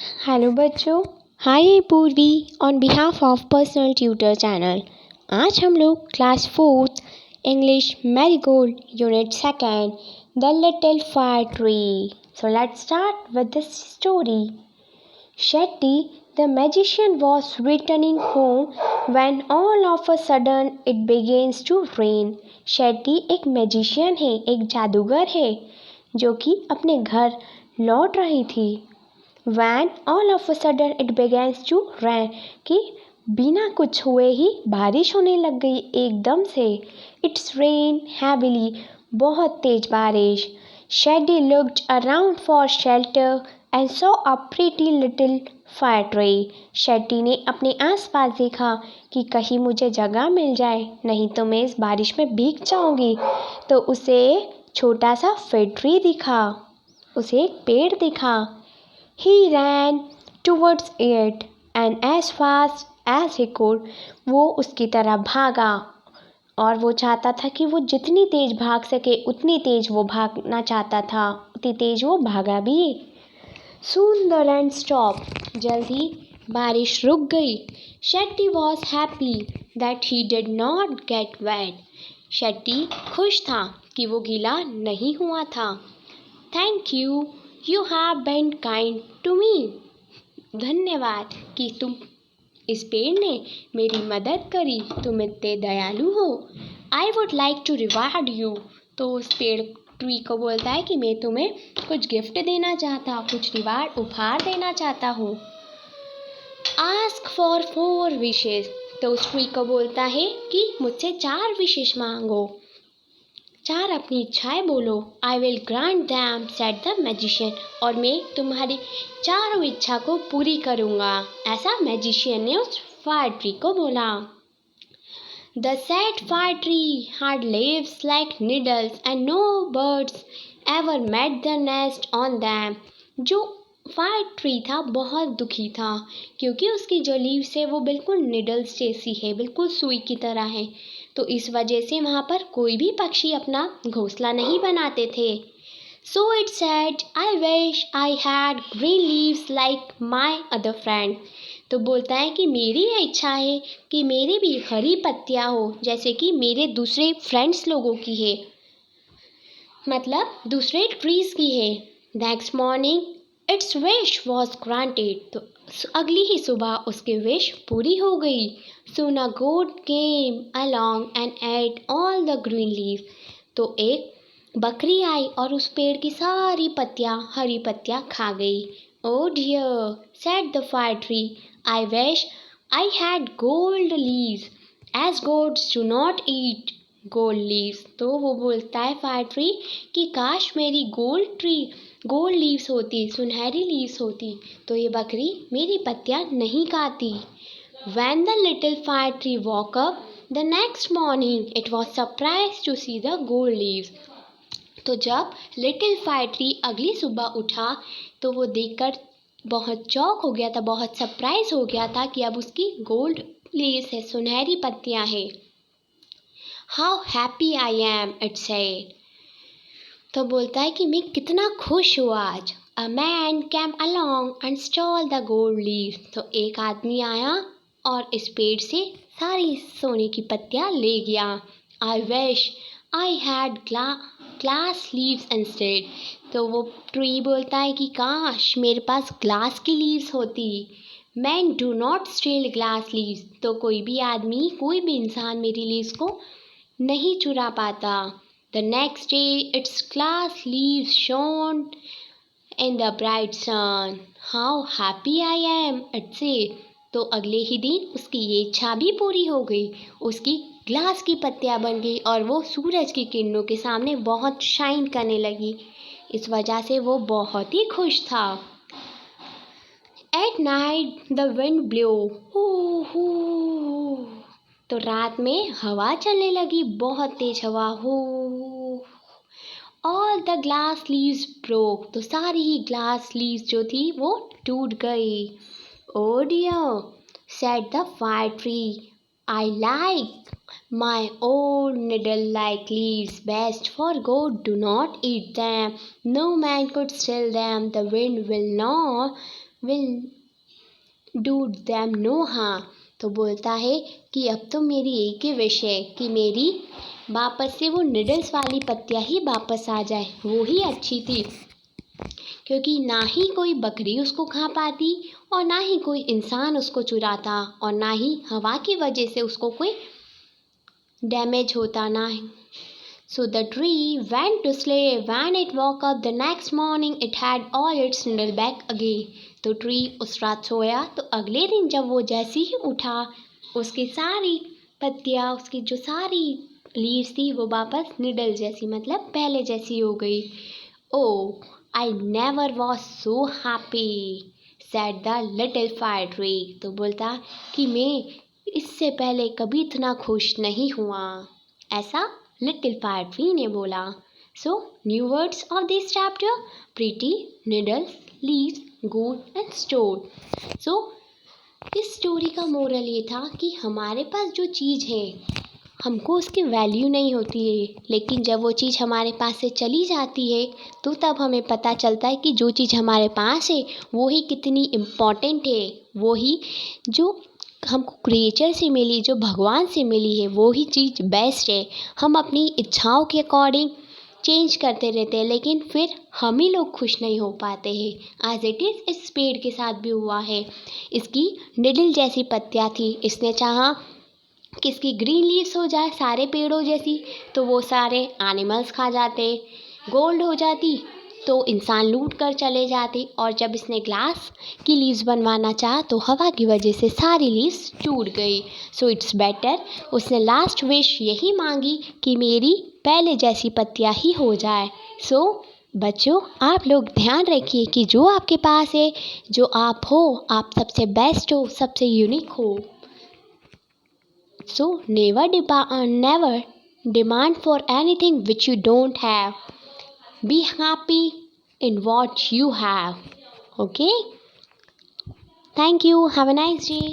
Hello बच्चों। हाय पूर्वी on behalf of personal tutor channel. आज हम लोग class 4th English marigold unit second the little fire tree. So let's start with this story. Shetty the magician was returning home when all of a sudden it begins to rain. Shetty एक magician है, एक जादूगर है जो कि अपने घर लौट रही थी। When all of a sudden it begins to rain कि बिना कुछ हुए ही बारिश होने लग गई एकदम से। It's rain heavily, बहुत तेज बारिश। Shetty looked around for shelter and saw a pretty little fire tree. Shetty ने अपने आसपास देखा कि कहीं मुझे जगह मिल जाए, नहीं तो मैं इस बारिश में भीग जाऊंगी। तो उसे छोटा सा फायर ट्री दिखा, उसे एक पेड़ दिखा। He ran towards it and as fast as he could, वो उसकी तरह भागा और वो चाहता था कि वो जितनी तेज भाग सके उतनी तेज वो भागना चाहता था, उतनी तेज वो भागा भी। Soon the rain stopped. जल्दी बारिश रुक गई। Shetty was happy that he did not get wet. Shetty खुश था कि वो गीला नहीं हुआ था। Thank you, you have been kind to me. धन्यवाद कि तुम इस पेड़ ने मेरी मदद करी, तुम इतने दयालु हो। I would like to reward you. तो उस पेड़ ट्री को बोलता है कि मैं तुम्हें कुछ गिफ्ट देना चाहता हूँ, कुछ रिवार्ड उपहार देना चाहता हूँ। Ask for 4 wishes. तो उस ट्री को बोलता है कि मुझसे 4 विशेष मांगो, 4 अपनी इच्छाएं बोलो। I will grant them, said the magician. और मैं तुम्हारी चारों इच्छा को पूरी करूँगा, ऐसा मैजिशियन ने उस फायर ट्री को बोला। The sad fire tree had leaves like needles and no birds ever made the nest on them. जो फायर ट्री था बहुत दुखी था क्योंकि उसकी जो लीव्स है वो बिल्कुल निडल्स जैसी है, बिल्कुल सुई की तरह है। तो इस वजह से वहाँ पर कोई भी पक्षी अपना घोंसला नहीं बनाते थे। So it said, I wish I had green leaves like my other friend. तो बोलता है कि मेरी यह इच्छा है कि मेरी भी हरी पत्तियाँ हो जैसे कि मेरे दूसरे फ्रेंड्स लोगों की है, मतलब दूसरे ट्रीज की है। Next morning it's wish was granted. तो अगली ही सुबह उसकी विश पूरी हो गई। Soon a goat came along and ate all the green leaves. तो एक बकरी आई और उस पेड़ की सारी पत्तियाँ, हरी पत्तियाँ खा गई। Oh dear, said the fire tree, I wish I had gold leaves, as goats do not eat gold leaves. तो वो बोलता है फायर ट्री कि काश मेरी गोल्ड लीव्स होती, सुनहरी लीव्स होती, तो ये बकरी मेरी पत्तियाँ नहीं खाती। When the little fire tree woke up the next morning, it was surprised to see the gold leaves. तो जब लिटिल फायर ट्री अगली सुबह उठा तो वो देखकर बहुत चौक हो गया था, बहुत सरप्राइज हो गया था कि अब उसकी गोल्ड लीव्स है, सुनहरी पत्तियां हैं। How happy I am, it said. तो बोलता है कि मैं कितना खुश हूँ आज। A man came along and stole the gold leaves. तो एक आदमी आया और इस पेड़ से सारी सोने की पत्तियां ले गया। I wish I had glass leaves instead. तो वो ट्री बोलता है कि काश मेरे पास ग्लास की लीव्स होती। Man do not steel glass leaves. तो कोई भी आदमी, कोई भी इंसान मेरी लीव्स को नहीं चुरा पाता। The next day its glass leaves shone in the bright sun. How happy I am, it said. तो अगले ही दिन उसकी ये इच्छा भी पूरी हो गई, उसकी ग्लास की पत्तियां बन गई और वो सूरज की किरणों के सामने बहुत शाइन करने लगी। इस वजह से वो बहुत ही खुश था। At night the wind blow. तो रात में हवा चलने लगी, बहुत तेज हवा। हो all the glass leaves broke. तो सारी ही ग्लास लीव्स जो थी वो टूट गई। Oh dear, said the fire tree, I like my old needle-like leaves best, for goats do not eat them. No man could steal them. The wind will not will do them no harm। तो बोलता है कि अब तो मेरी एक ही wish है कि मेरी वापस से वो निडल्स वाली पत्तियाँ ही वापस आ जाए, वो ही अच्छी थी, क्योंकि ना ही कोई बकरी उसको खा पाती और ना ही कोई इंसान उसको चुराता और ना ही हवा की वजह से उसको कोई डैमेज होता ना। So the tree went to sleep. When it woke up the next morning, it had all its needle back again। तो ट्री उस रात सोया तो अगले दिन जब वो जैसे ही उठा, उसकी सारी पत्तियाँ, उसकी जो सारी लीव्स थी वो वापस निडल जैसी, मतलब पहले जैसी हो गई। Oh, I never was so happy, said the little fire tree। तो बोलता कि मैं इससे पहले कभी इतना खुश नहीं हुआ, ऐसा लिटिल फायर ट्री ने बोला। So new words of this chapter: pretty, needles, leaves, गोड एंड स्टोर। सो इस स्टोरी का मोरल ये था कि हमारे पास जो चीज़ है हमको उसकी वैल्यू नहीं होती है, लेकिन जब वो चीज़ हमारे पास से चली जाती है तो तब हमें पता चलता है कि जो चीज़ हमारे पास है वो ही कितनी इम्पॉर्टेंट है, वो ही जो हमको क्रिएचर से मिली, जो भगवान से मिली है, वो ही चीज़ बेस्ट है। हम अपनी इच्छाओं के अकॉर्डिंग चेंज करते रहते हैं, लेकिन फिर हम ही लोग खुश नहीं हो पाते हैं। एज इट इज़ इस पेड़ के साथ भी हुआ है। इसकी निडल जैसी पत्तियाँ थी, इसने चाहा कि इसकी ग्रीन लीव्स हो जाए सारे पेड़ों जैसी, तो वो सारे एनिमल्स खा जाते। गोल्ड हो जाती तो इंसान लूट कर चले जाते, और जब इसने ग्लास की लीव्स बनवाना चाहा तो हवा की वजह से सारी लीव्स टूट गई। सो इट्स बेटर, उसने लास्ट विश यही मांगी कि मेरी पहले जैसी पत्तियाँ ही हो जाए। सो बच्चों, आप लोग ध्यान रखिए कि जो आपके पास है, जो आप हो, आप सबसे बेस्ट हो, सबसे यूनिक हो। So never demand for anything which you don't have. Be happy in what you have. Okay? Thank you. Have a nice day.